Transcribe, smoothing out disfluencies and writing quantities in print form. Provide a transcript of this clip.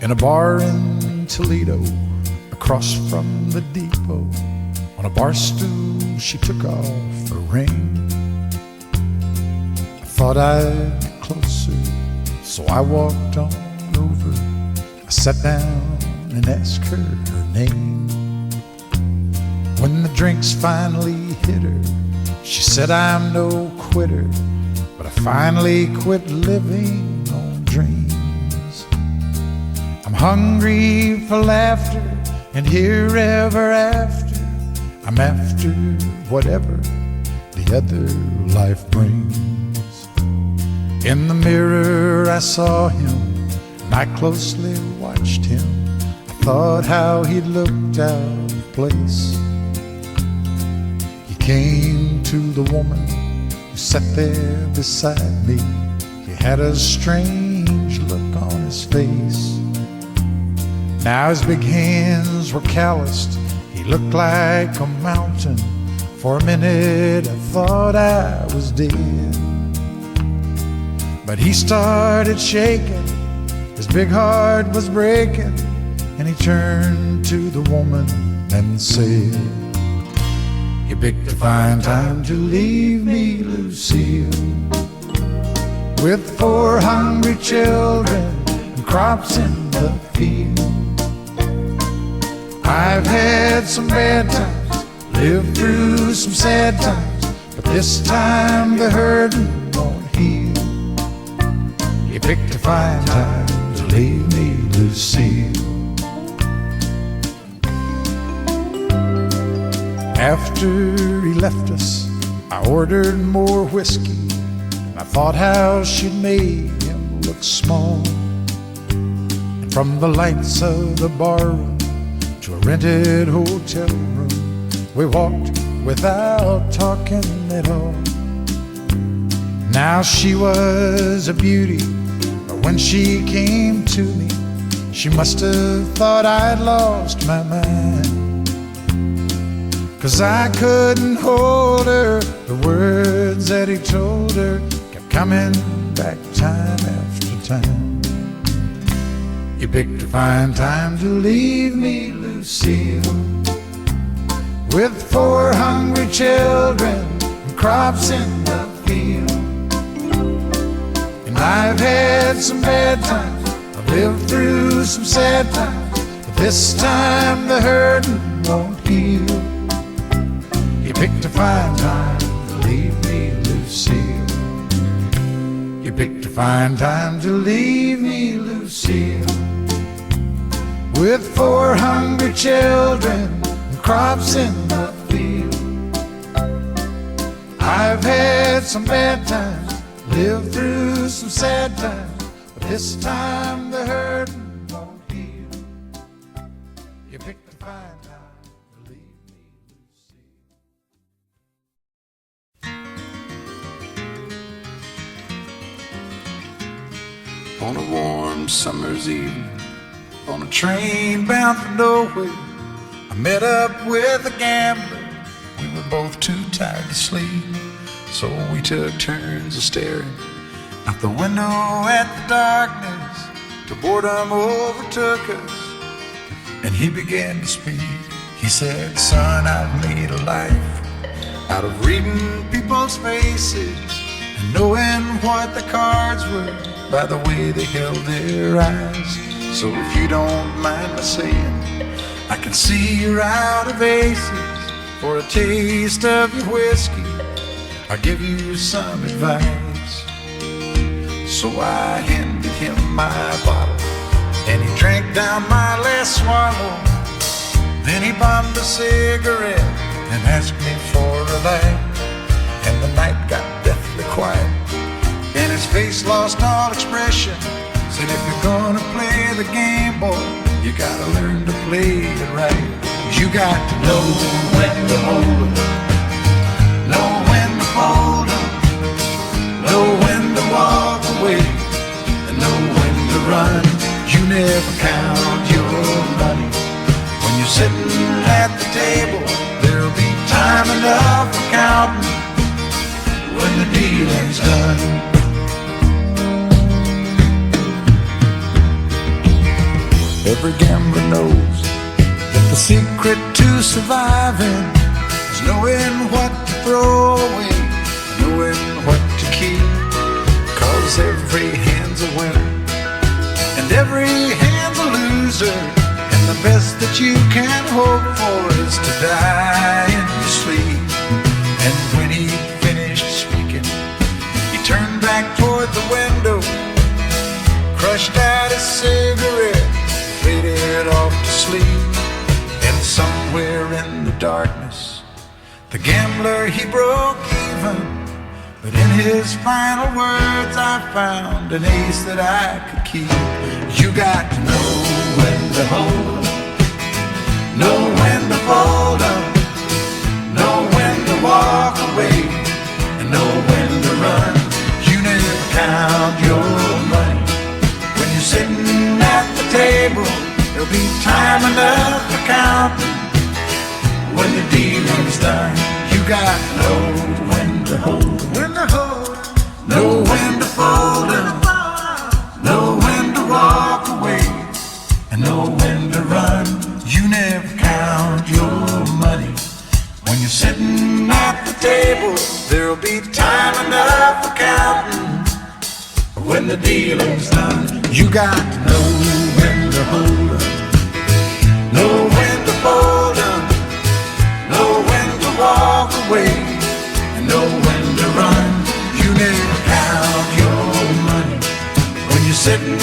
in a bar in Toledo, across from the depot. On a bar stool she took off her ring. I thought I'd get closer, so I walked on over. I sat down and asked her name. When the drinks finally hit her, she said, I'm no quitter, but I finally quit living on dreams. I'm hungry for laughter, and here ever after, I'm after whatever the other life brings. In the mirror I saw him, and I closely watched him. I thought how he looked out of place. He came to the woman who sat there beside me. He had a strange look on his face. Now his big hands were calloused. He looked like a mountain. For a minute I thought I was dead. But he started shaking, his big heart was breaking, and he turned to the woman and said, you picked a fine time to leave me, Lucille, with 4 hungry children and crops in the field. I've had some bad times, lived through some sad times, but this time the hurting won't heal. You picked a fine time to leave me, Lucille. After he left us, I ordered more whiskey, and I thought how she'd made him look small. And from the lights of the barroom to a rented hotel room, we walked without talking at all. Now she was a beauty, but when she came to me, she must have thought I'd lost my mind. 'Cause I couldn't hold her, the words that he told her kept coming back time after time. You picked a fine time to leave me, Lucille, with 4 hungry children and crops in the field. And I've had some bad times, I've lived through some sad times, but this time the hurting won't heal. You picked a fine time to leave me, Lucille. You picked a fine time to leave me, Lucille, with 4 hungry children and crops in the field. I've had some bad times, lived through some sad times, but this time the hurting won't heal. You picked a fine time to leave me, Lucille. On a warm summer's evening, on a train bound for nowhere, I met up with a gambler. We were both too tired to sleep, so we took turns of staring out the window at the darkness till boredom overtook us, and he began to speak. He said, son, I've made a life out of reading people's faces and knowing what the cards were by the way they held their eyes. So if you don't mind my saying, I can see you're out of aces. For a taste of your whiskey, I'll give you some advice. So I handed him my bottle, and he drank down my last swallow. Then he bummed a cigarette and asked me for a light. And the night got deathly quiet, and his face lost all expression. Said, if you're gonna play the game, boy, you gotta learn to play it right. You got to know when to hold 'em, know when to fold 'em, know when to walk away, and know when to run. You never count your money when you're sitting at the table. There'll be time enough for counting when the dealing's done. every gambler knows that the secret to surviving is knowing what to throw away, knowing what to keep. 'Cause every hand's a winner and every hand's a loser, and the best that you can hope for is to die in your sleep. And when he finished speaking, he turned back toward the window, crushed out his cigarette, faded off to sleep. And somewhere in the darkness, the gambler, he broke even. But in his final words, I found an ace that I could keep. You got to know when to hold 'em, know when to fold 'em, know when to walk away, and know when to run. You never count your money when you're sitting at the table. There'll be time enough for counting when the dealing's done. You got to know when to hold 'em, when to hold 'em, know when to fold 'em, know when to walk away, and know when to run. You never count your money when you're sitting at the table. There'll be time enough for counting when the dealing's done. You got to know when to hold 'em, know when to fold 'em, know when to walk away, and know when to run. You never count your money when you're sitting